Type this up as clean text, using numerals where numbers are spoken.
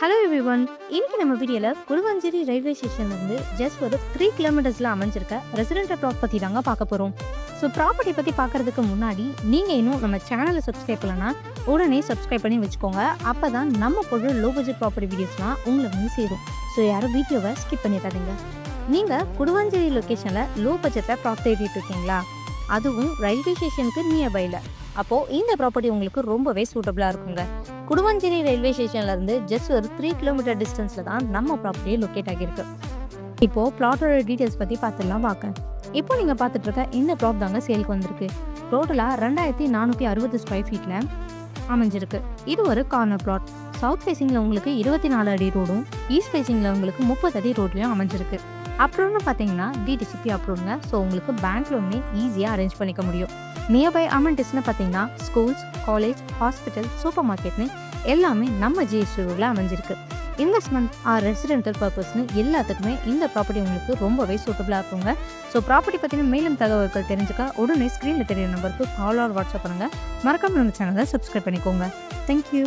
Hello everyone. இன்னைக்கு நம்ம வீடியோல குருவஞ்சேரி ரயில்வே ஸ்டேஷன்ல இருந்து ஜஸ்ட் ஒரு 3 கிலோமீட்டர்ஸ்ல அமைஞ்சிருக்க ரெசிடென்டல் ப்ளாட் பத்தி தாங்க பார்க்க போறோம். ஸோ ப்ராப்பர்ட்டி பத்தி பார்க்கறதுக்கு முன்னாடி நீங்க இன்னும் நம்ம சேனலை சப்ஸ்கிரைப் பண்ணலன்னா உடனே சப்ஸ்கிரைப் பண்ணி வச்சுக்கோங்க. அப்பதான் நம்ம போடுற லோ பட்ஜெட் ப்ராப்பர்ட்டி வீடியோஸ்லாம் உங்களை வந்து சேரும். ஸோ யாரும் வீடியோவை ஸ்கிப் பண்ணிடாதீங்க. நீங்க குருவஞ்சேரி லொக்கேஷன்ல லோ பட்ஜெட்ல ப்ராப்பர்ட்டி தேடிட்டு இருக்கீங்களா? அதுவும் ரயில்வே ஸ்டேஷனுக்கு நியர்பைல. அப்போ இந்த ப்ராப்பர்ட்டி உங்களுக்கு ரொம்பவே சூட்டபிளா இருக்குங்க. குடுவஞ்சேரி ரயில்வே ஸ்டேஷன்ல இருந்து ஜஸ்ட் ஒரு 3 கிலோமீட்டர் டிஸ்டன்ஸ்ல தான் நம்ம ப்ராப்பர்ட்டி லொக்கேட் ஆகியிருக்கு. இப்போ பிளாட்டோட டீடைல்ஸ் பத்தி பார்த்துடலாம் வாங்க. இப்போ நீங்க பார்த்துட்டு இருக்க இந்த ப்ளாட் தாங்க சேலுக்கு வந்திருக்கு. டோட்டலா 2460 ஸ்கொயர் ஃபீட்ல அமைஞ்சிருக்கு. இது ஒரு கார்னர் பிளாட். சவுத் ஃபேசிங்ல உங்களுக்கு 24 அடி ரோடும், ஈஸ்ட் ஃபேசிங்ல உங்களுக்கு 30 அடி ரோட்லயும் அமைஞ்சிருக்கு. அப்புறம்னு பார்த்தீங்கன்னா டிடிசிபி அப்ரூவ்ங்க. ஸோ உங்களுக்கு பேங்க் லோனுமே ஈஸியாக அரேஞ்ச் பண்ணிக்க முடியும். நியர்பை அமெனிட்டிஸ்னு பார்த்தீங்கன்னா ஸ்கூல்ஸ், காலேஜ், ஹாஸ்பிட்டல், சூப்பர் மார்க்கெட்னு எல்லாமே நம்ம ஜிஎஸ்டி ரோடில் அமைஞ்சிருக்கு. இன்வெஸ்ட்மெண்ட் ஆர் ரெசிடென்டல் பர்பஸ்னு எல்லாத்துக்குமே இந்த ப்ராப்பர்ட்டி உங்களுக்கு ரொம்பவே சூட்டபிளாக இருக்குங்க. ஸோ ப்ராப்பர்ட்டி பற்றின மேலும் தகவல்கள் தெரிஞ்சுக்க உடனே ஸ்க்ரீனில் தெரியுற நம்பருக்கு கால் ஆர் வாட்ஸ்அப் பண்ணுங்கள். மறக்காம நம்ம சேனலை சப்ஸ்கிரைப் பண்ணிக்கோங்க. தேங்க்யூ.